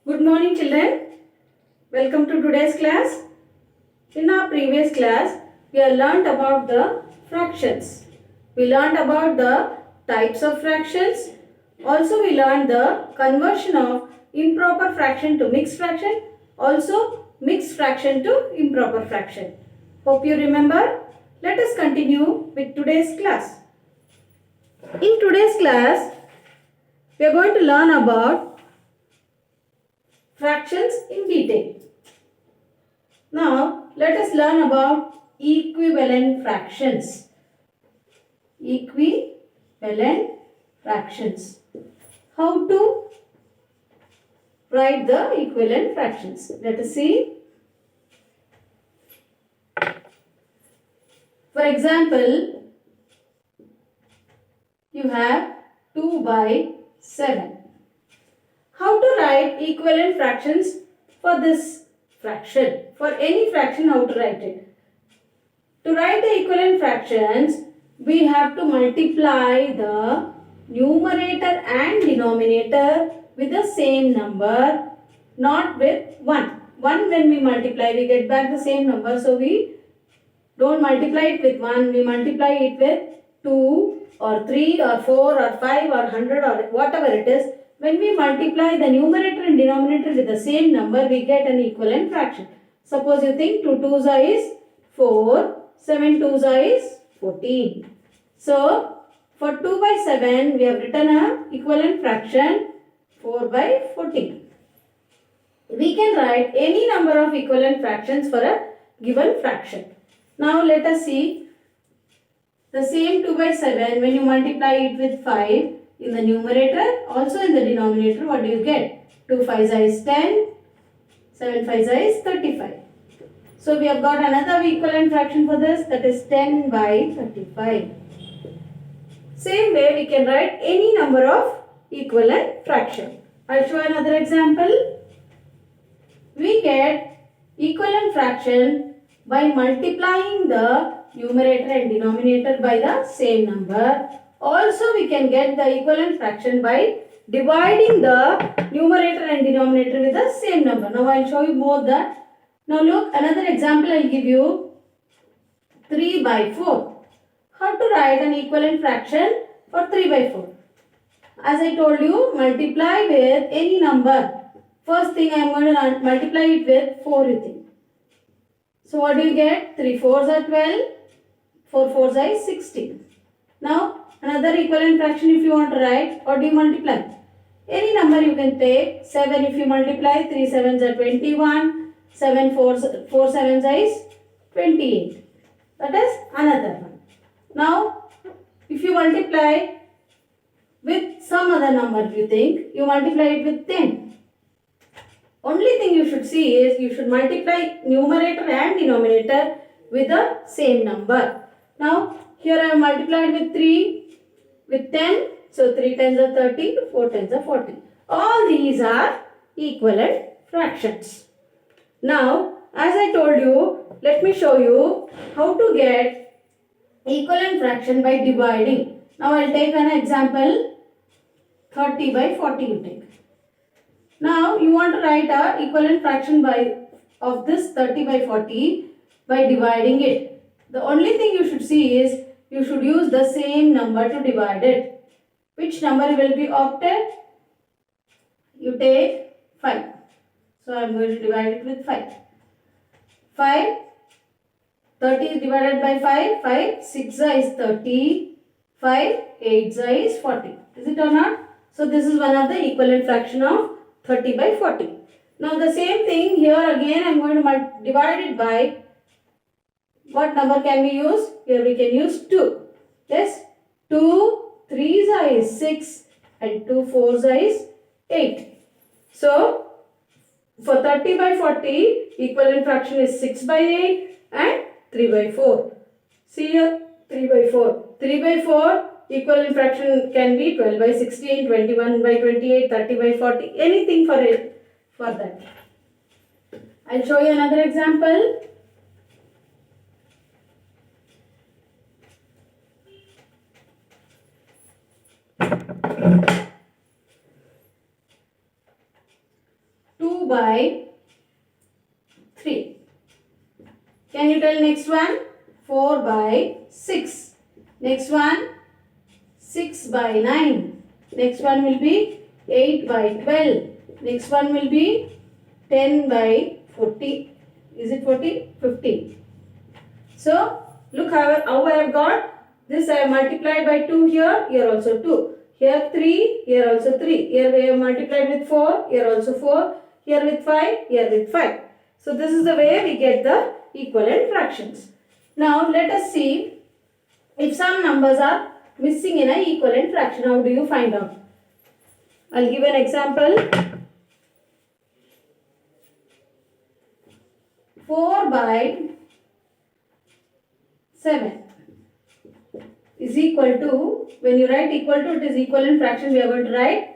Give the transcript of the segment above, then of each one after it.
Good morning children. Welcome to today's class. In our previous class, we have learnt about the fractions. We learnt about the types of fractions. Also we learned the conversion of improper fraction to mixed fraction. Also mixed fraction to improper fraction. Hope you remember. Let us continue with today's class. In today's class, we are going to learn about fractions in detail. Now, let us learn about equivalent fractions. Equivalent fractions. How to write the equivalent fractions? Let us see. For example, you have 2 by 7. How to write equivalent fractions for this fraction? For any fraction, how to write it? To write the equivalent fractions, we have to multiply the numerator and denominator with the same number, not with 1. 1 when we multiply, we get back the same number. So, we don't multiply it with 1, we multiply it with 2 or 3 or 4 or 5 or 100 or whatever it is. When we multiply the numerator and denominator with the same number, we get an equivalent fraction. Suppose you think 2 2s is 4, 7 2s is 14. So, for 2 by 7, we have written a equivalent fraction 4 by 14. We can write any number of equivalent fractions for a given fraction. Now, let us see the same 2 by 7 when you multiply it with 5 in the numerator, also in the denominator, what do you get? 2 5s is 10, 7 5s is 35. So, we have got another equivalent fraction for this, that is 10 by 35. Same way, we can write any number of equivalent fraction. I'll show another example. We get equivalent fraction by multiplying the numerator and denominator by the same number. Also, we can get the equivalent fraction by dividing the numerator and denominator with the same number. Now, I will show you both that. Now, look, another example I will give you. 3 by 4. How to write an equivalent fraction for 3 by 4? As I told you, multiply with any number. First thing I am going to multiply it with 4, you think. So, what do you get? 3 4s are 12, 4 4s is 16. Now, another equivalent fraction if you want to write, what do you multiply? Any number you can take. 7 if you multiply, 3 7s are 21, 7 4 7s is 28. That is another one. Now, if you multiply with some other number you think, you multiply it with 10. Only thing you should see is you should multiply numerator and denominator with the same number. Now, here I have multiplied with 3 with 10. So, 3 10s are 30, 4 10s are 40. All these are equivalent fractions. Now, as I told you, let me show you how to get equivalent fraction by dividing. Now, I will take an example. 30 by 40 you take. Now, you want to write a equivalent fraction of this 30 by 40 by dividing it. The only thing you should see is you should use the same number to divide it. Which number will be opted? You take 5. So, I am going to divide it with 5. 5, 30 is divided by 5, 5, 6 is 30, 5, 8 is 40. Is it or not? So, this is one of the equivalent fraction of 30 by 40. Now, the same thing here again I am going to divide it by what number can we use? Here we can use 2. Yes, 2 3s is 6 and 2 4s is 8. So, for 30 by 40, equivalent fraction is 6 by 8 and 3 by 4. See here, 3 by 4. 3 by 4, equivalent fraction can be 12 by 16, 21 by 28, 30 by 40, anything for it, for that. I will show you another example. by 3. Can you tell next one? 4 by 6. Next one, 6 by 9. Next one will be 8 by 12. Next one will be 10 by 40. Is it 40? 15. So, look how I have got. This I have multiplied by 2 here, here also 2. Here 3, here also 3. Here we have multiplied with 4, here also 4. Here with 5, here with 5. So, this is the way we get the equivalent fractions. Now, let us see if some numbers are missing in an equivalent fraction. How do you find out? I'll give an example. 4 by 7 is equal to, when you write equal to, it is equivalent fraction we are going to write.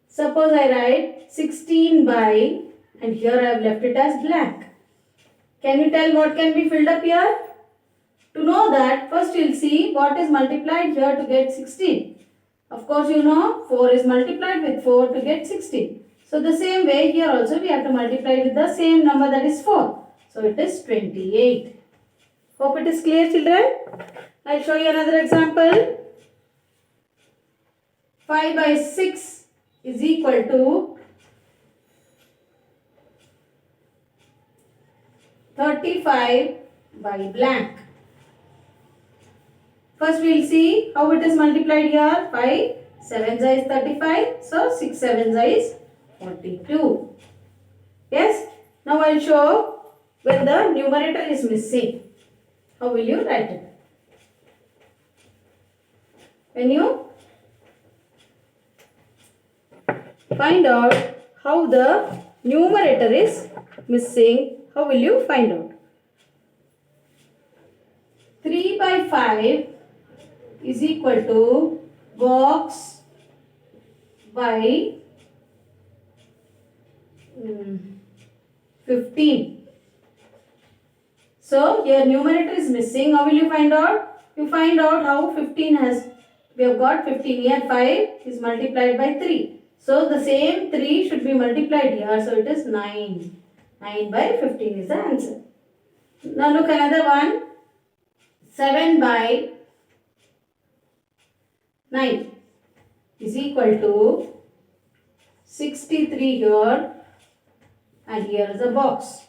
Suppose I write 16 by, and here I have left it as blank. Can you tell what can be filled up here? To know that, first you will see what is multiplied here to get 16. Of course, you know 4 is multiplied with 4 to get 16. So, the same way here also we have to multiply with the same number, that is 4. So, it is 28. Hope it is clear, children. I will show you another example. 5 by 6 is equal to 35 by blank. First we will see how it is multiplied here. 5 7s is 35. So 6 7s is 42. Yes. Now I will show when the numerator is missing. How will you write it? When you find out how the numerator is missing, how will you find out? 3 by 5 is equal to box by 15. So, here numerator is missing. How will you find out? You find out how 15 has, we have got 15 here. 5 is multiplied by 3. So, the same 3 should be multiplied here. So, it is 9. 9 by 15 is the answer. Now, look another one. 7 by 9 is equal to 63 here, and here is a box.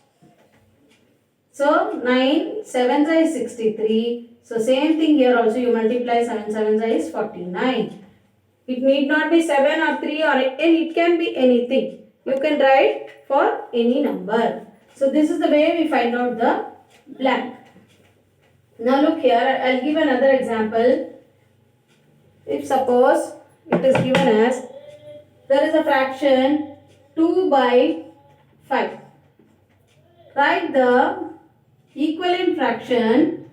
So 9 7 is 63. So same thing here also, you multiply 7 7 is 49. It need not be 7 or 3 or it can be anything. You can write for any number. So this is the way we find out the blank. Now look here, I will give another example. If suppose it is given as, there is a fraction 2 by 5. Write the equivalent fraction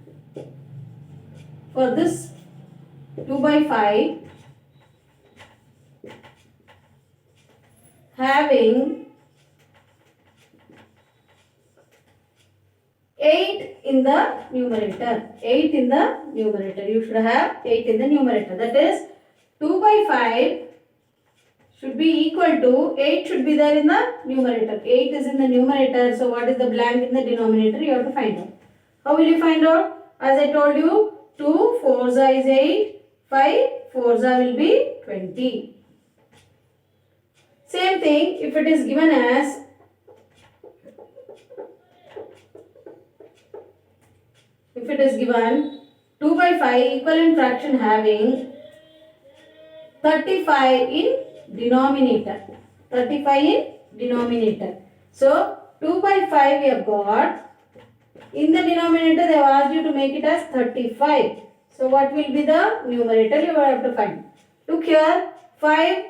for this 2 by 5 having 8 in the numerator. 8 in the numerator. You should have 8 in the numerator. That is 2 by 5 should be equal to 8 should be there in the numerator. 8 is in the numerator. So what is the blank in the denominator? You have to find out. How will you find out? As I told you, 2 4 is 8. 5 4 will be 20. Same thing if it is given as if it is given 2 by 5 equivalent fraction having 35 in denominator. 35 in denominator. So 2 by 5 we have got. In the denominator they have asked you to make it as 35. So what will be the numerator? You have to find. Look here, 5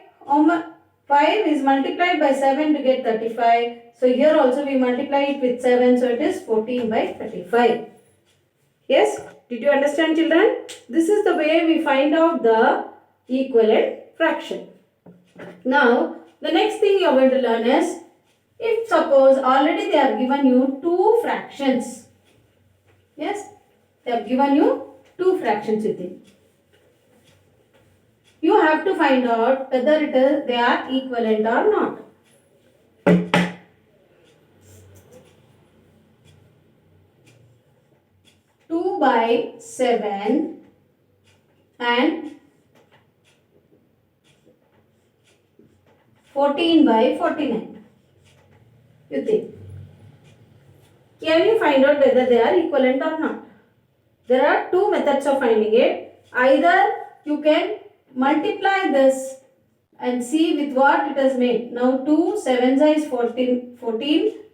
is multiplied by 7 to get 35. So here also we multiply it with 7. So it is 14 by 35. Yes? Did you understand, children? This is the way we find out the equivalent fraction. Now, the next thing you are going to learn is, if suppose already they have given you two fractions. Yes? They have given you two fractions within. You have to find out whether they are equivalent or not. 2 by 7 and 14 by 49. You think. Can you find out whether they are equivalent or not? There are two methods of finding it. Either you can multiply this and see with what it is made. Now 2 7 is 14,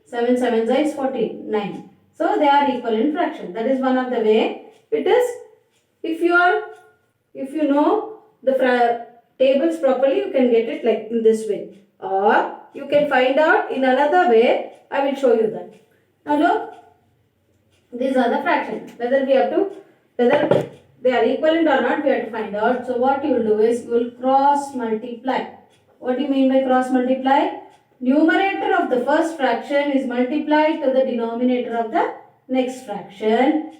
7 7 is 14, 9. So they are equivalent fraction. That is one of the way. It is, if you know the tables properly, you can get it like in this way. Or you can find out in another way. I will show you that. Now look, these are the fractions. Whether they are equivalent or not, we have to find out. So what you will do is you will cross multiply. What do you mean by cross multiply? Numerator of the first fraction is multiplied to the denominator of the next fraction.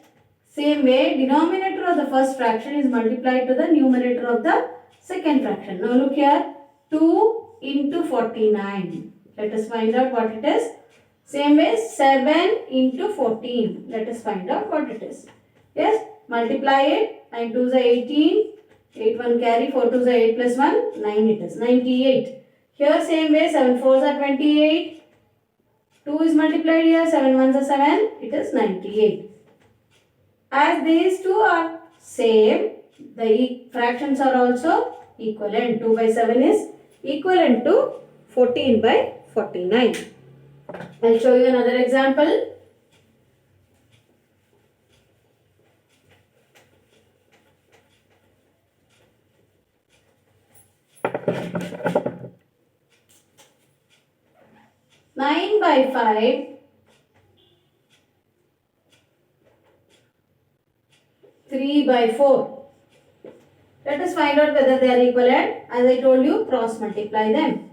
Same way, denominator of the first fraction is multiplied to the numerator of the second fraction. Now look here, 2 into 49. Let us find out what it is. Same way, 7 into 14. Let us find out what it is. Yes, multiply it. 9 2s are 18. 8 1 carry. 4 2s are 8 plus 1. 9 it is. 98. Here same way, 7 4s are 28. 2 is multiplied here. 7 1s are 7. It is 98. As these two are same, the fractions are also equivalent. 2 by 7 is equivalent to 14 by 49. I'll show you another example. Nine by 5, 3 by 4. Let us find out whether they are equivalent. As I told you, cross multiply them.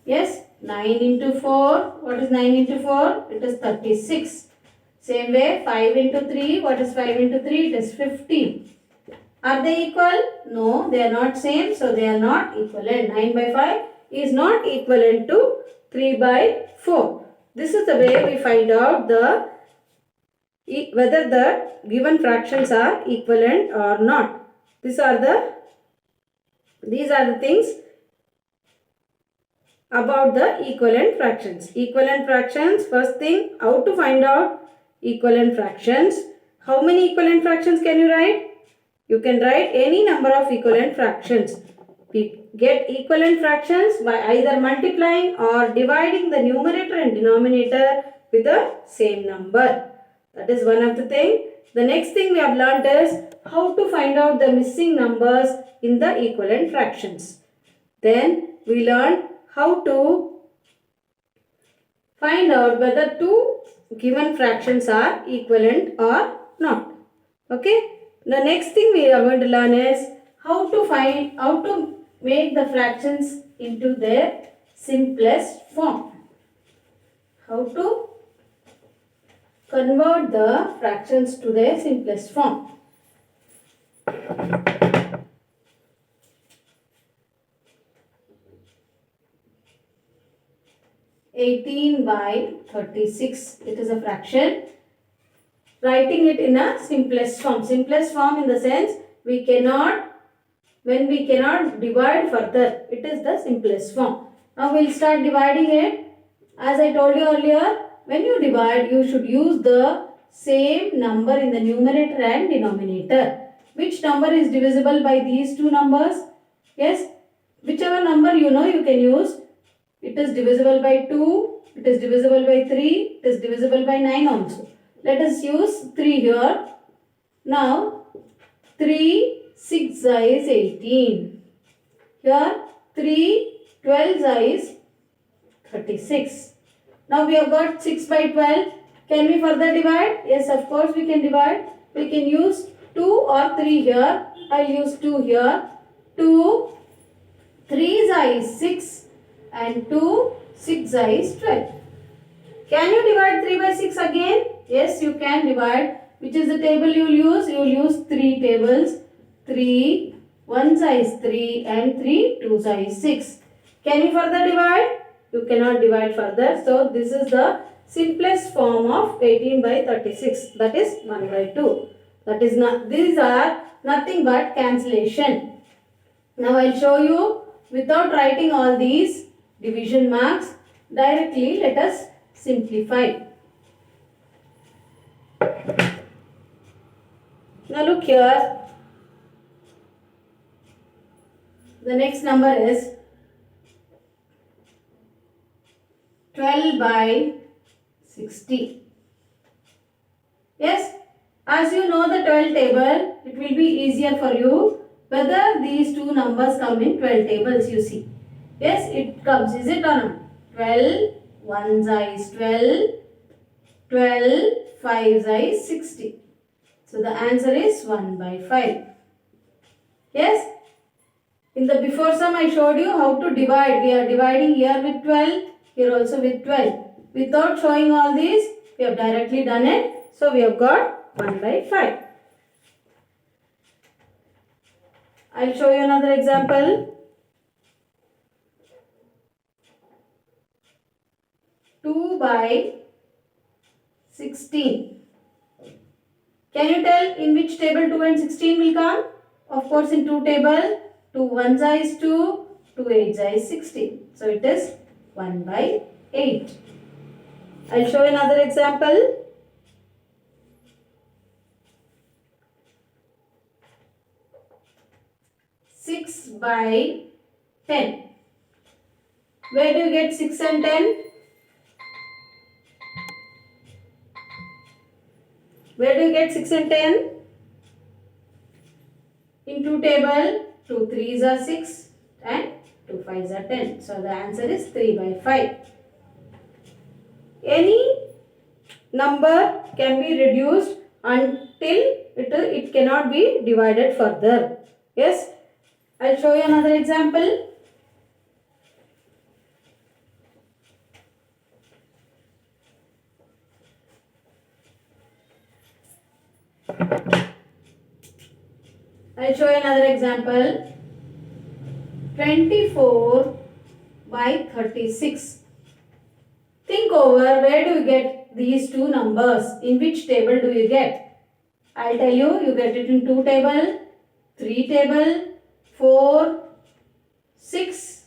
Yes, 9 into 4. What is 9 into 4? It is 36. Same way, 5 into 3. What is 5 into 3? It is 50. Are they equal? No, they are not same. So, they are not equivalent. 9 by 5 is not equivalent to 3 by 4. This is the way we find out whether the given fractions are equivalent or not. These are the things about the equivalent fractions. Equivalent fractions, first thing, how to find out equivalent fractions. How many equivalent fractions can you write? You can write any number of equivalent fractions. We get equivalent fractions by either multiplying or dividing the numerator and denominator with the same number. That is one of the things. The next thing we have learnt is how to find out the missing numbers in the equivalent fractions. Then we learned how to find out whether two given fractions are equivalent or not. Okay. The next thing we are going to learn is how to make the fractions into their simplest form. How to convert the fractions to their simplest form. (18 by 36). It is a fraction. Writing it in a simplest form. Simplest form in the sense when we cannot divide further, it is the simplest form. Now we will start dividing it. As I told you earlier, when you divide, you should use the same number in the numerator and denominator. Which number is divisible by these two numbers? Yes, whichever number you know you can use. It is divisible by 2, it is divisible by 3, it is divisible by 9 also. Let us use 3 here. Now 3 6 is 18. Here 3 12 is 36. Now we have got 6 by 12. Can we further divide? Yes, of course we can divide. We can use 2 or 3 here. I will use 2 here. 2 3 is 6 and 2 6 is 12. Can you divide 3 by 6 again? Yes, you can divide. Which is the table you will use? You will use 3 tables. 3, 1 is 3 and 3, 2 is 6. Can you further divide? You cannot divide further. So, this is the simplest form of 18 by 36. That is 1 by 2. That is not, these are nothing but cancellation. Now I'll show you without writing all these division marks. Directly let us simplify. Now look here. The next number is 12 by 60. Yes, as you know the 12 table, it will be easier for you whether these two numbers come in 12 tables, you see. Yes, it comes, is it or not? 12, 1's is 12, 12, 5's is 60. So the answer is 1 by 5. Yes, in the before sum I showed you how to divide. We are dividing here with 12, here also with 12. Without showing all these, we have directly done it. So we have got 1 by 5. I'll show you another example. 2 by 16. Can you tell in which table 2 and 16 will come? Of course in 2 table, 2 1's is 2, 2 8's is 16. So it is 1 by 8. I'll show you another example. 6 by 10. Where do you get 6 and 10? Where do you get 6 and 10? In 2 table, 2 3's are 6 and 2 5's are 10. So the answer is 3 by 5. Any number can be reduced until it cannot be divided further. Yes, I'll show you another example. I'll show you another example. 24 by 36. Think over, where do you get these two numbers? In which table do you get? I'll tell you, you get it in 2 table, 3 table, 4, 6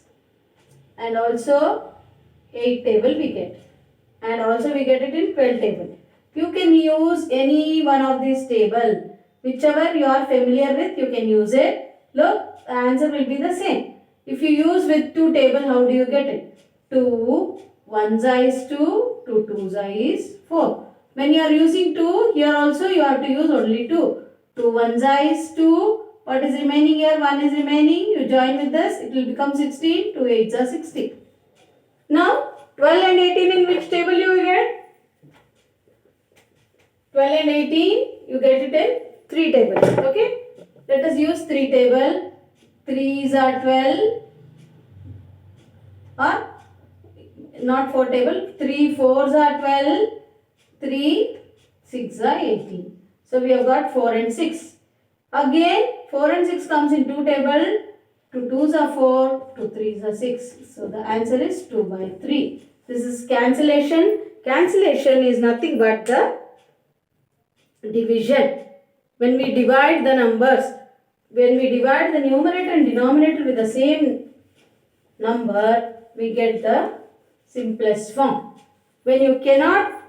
and also 8 table we get. And also we get it in 12 table. You can use any one of these table. Whichever you are familiar with, you can use it. Look, the answer will be the same. If you use with 2 table, how do you get it? 2, 1's is 2, 2 2's is 4. When you are using 2, here also you have to use only 2. 2 1's is 2. What is remaining here? 1 is remaining. You join with this, it will become 16. 2 8's are 16. Now, 12 and 18 in which table you will get? 12 and 18, you get it in 3 tables. Okay, let us use 3 table. 3's are 12 or not 4 table. 3 4's are 12. 3 6's are 18. So we have got 4 and 6. Again 4 and 6 comes in 2 table. 2 2's are 4. 2 3's are 6. So the answer is 2 by 3. This is cancellation. Cancellation is nothing but the division. When we divide the numbers, when we divide the numerator and denominator with the same number, we get the simplest form. When you cannot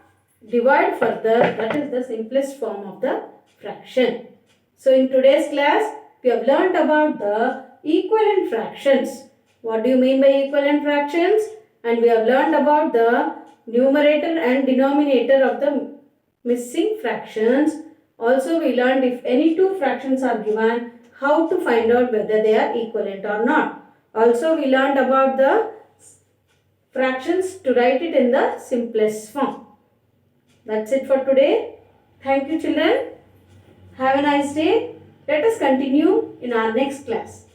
divide further, that is the simplest form of the fraction. So in today's class, we have learnt about the equivalent fractions. What do you mean by equivalent fractions? And we have learnt about the numerator and denominator of the missing fractions. Also we learned if any two fractions are given, how to find out whether they are equivalent or not. Also we learned about the fractions to write it in the simplest form. That's it for today. Thank you children. Have a nice day. Let us continue in our next class.